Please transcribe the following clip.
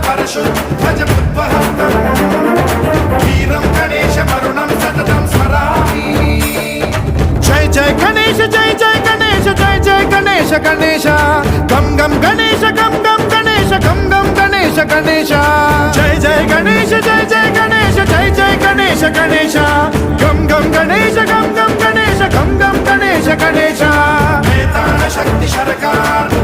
परशु ध्वजमुद्वहन्तम् वीरं गणेश मरुणं सततं स्मरामि जय जय गणेश जय जय गणेश जय जय गणेश गणेश गम गम गणेश गम गम गणेश गम गम गणेश गणेश जय जय गणेश जय जय गणेश जय जय गणेश गणेश गम गम गणेश गम गम गणेश गम गम गणेश गणेश वेताळ शक्ति शरकार